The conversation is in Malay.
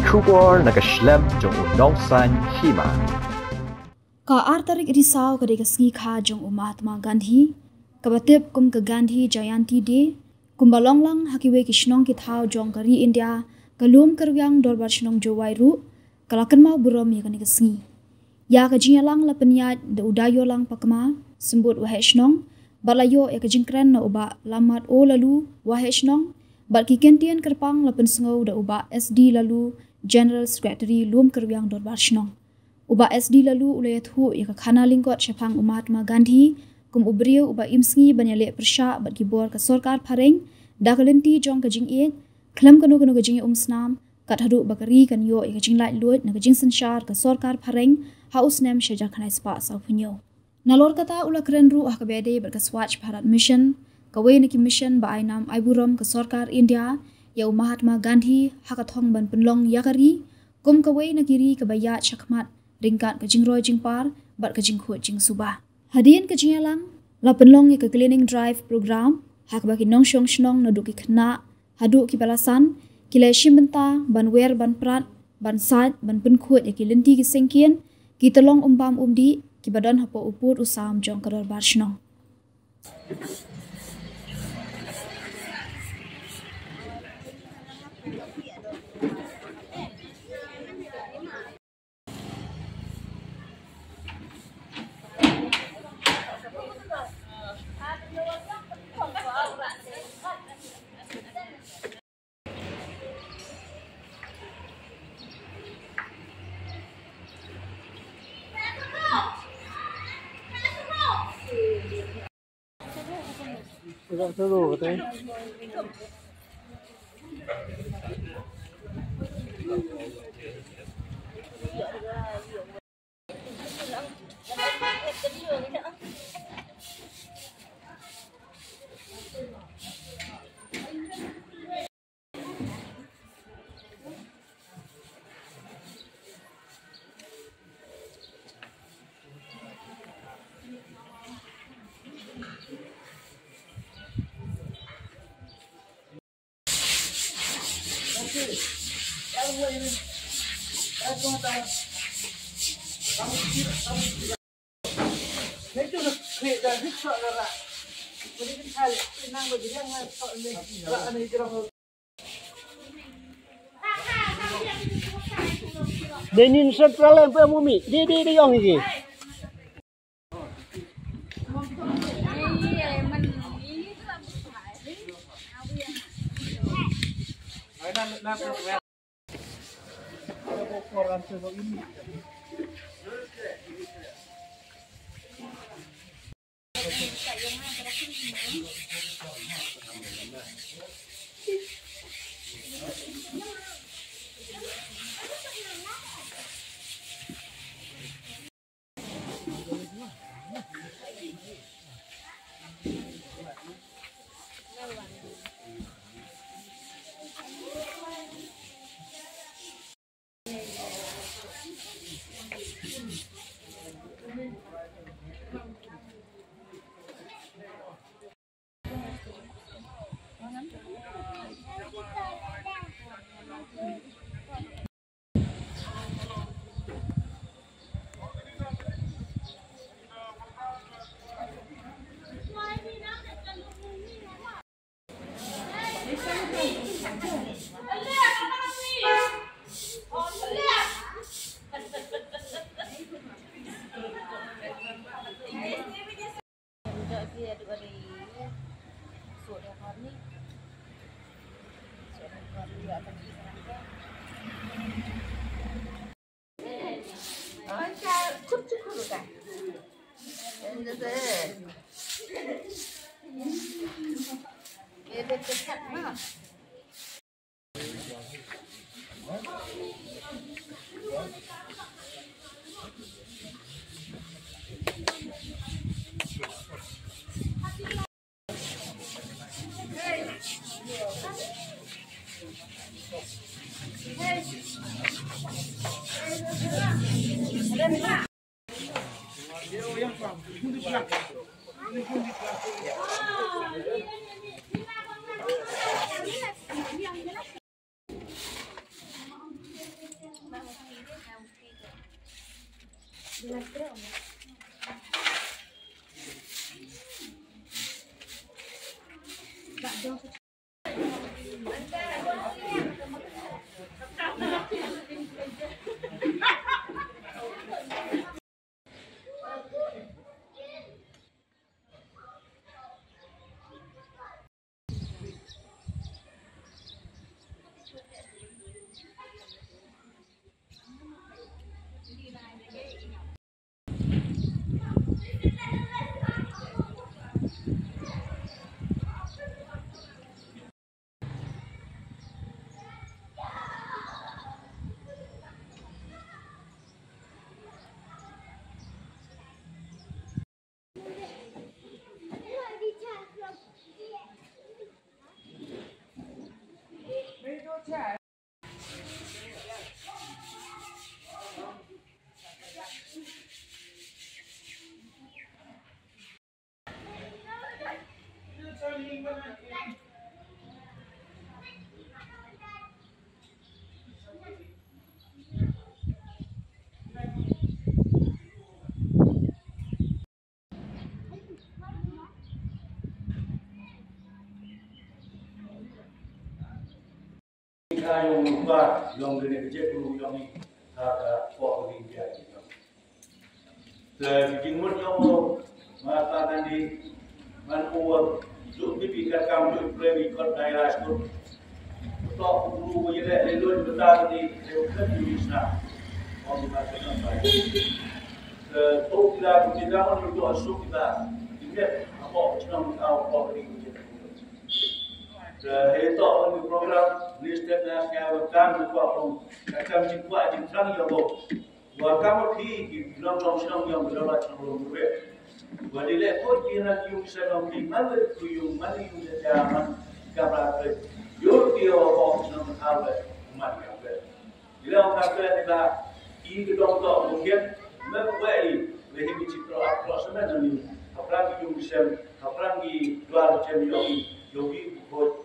Kubor nakaslem jong unongsan Hima. Ka artarik risau ka deka Sngi kha jong Mahatma Gandhi, ka batip kum ka Gandhi Jayanti de, kum balonglang hakiwe ki Shnong ki thau jong ka ri India, ka Loomkyrwiang Dorbar Shnong jowai ru, ka lakan mau burom ya ka deka Sngi. Ya ka jinyalang la penyat de udayo lang pakma, sembut wahai Shnong, balayo ya ka jingkren na uba lamat o lalu wahai Shnong, bat ki kentian kerpang la pensengau da uba SD lalu General Secretary Loomkyrwiang Dorbar Shnong. Uba SD lalu ulayat hu ya ka khana lingkot syapang Mahatma Gandhi kum ubriyo uba imsngi banyale persya bat gibor ka sorkar pareng da kalenti jong ka jingit klam kanu ka jing snam kat hadu bakari kan yo ya ka jing lai luat na ka jing sanshar ka sorkar pareng haus nem syaja khanai spa sa punyo. Nalor kata ula keren ru ka bede bat ka Swachh Bharat Mission ka we niki mission ba ainam aiburam ka sorkar India ya Mahatma Gandhi hakathong ban penlong yakari kum ka we nakiri ka bayat syakmat ringkat ke jingroi jingpar bat ke jingkhut jing subah. Hadian ke jingalang la penlong ke cleaning drive program hak bagi nongshong Shnong naduk ki khna haduk ki balasan kilai shimbenta ban wer ban prat ban sat ban penkhut ya ki lenti ki sengkien ki tolong umbam umdi ki badan hapo upur usam jong ka Dorbar Shnong. Denin central yang pemumi, di yang ini. Yang lupa, yang kena kerja dulu yang ni ada kuat bagi dia. Jadi mungkin yang Mahatma Gandhi, manpuat untuk dipikir kamu premi kot daerah itu. Untuk guru menjadi lelur besar di Leukat di Islam, orang dikatakan baik. Untuk kita untuk asuk kita, ingat apa Shnong tahu apa bagi kita. Itu orang program listed nasional kan juga orang akan cuba jintang yang kamu di dalam Shnong yang berada Shnong berbe. Wadilah kau kira yung Shnong di mana yung zaman kabar yung dia orang Shnong tahu umat yang berbe. Bila orang kata kita dalam mungkin membuat lebih citra sebenarnya. Apalagi yung Shem, apalagi luar Shem yogi buat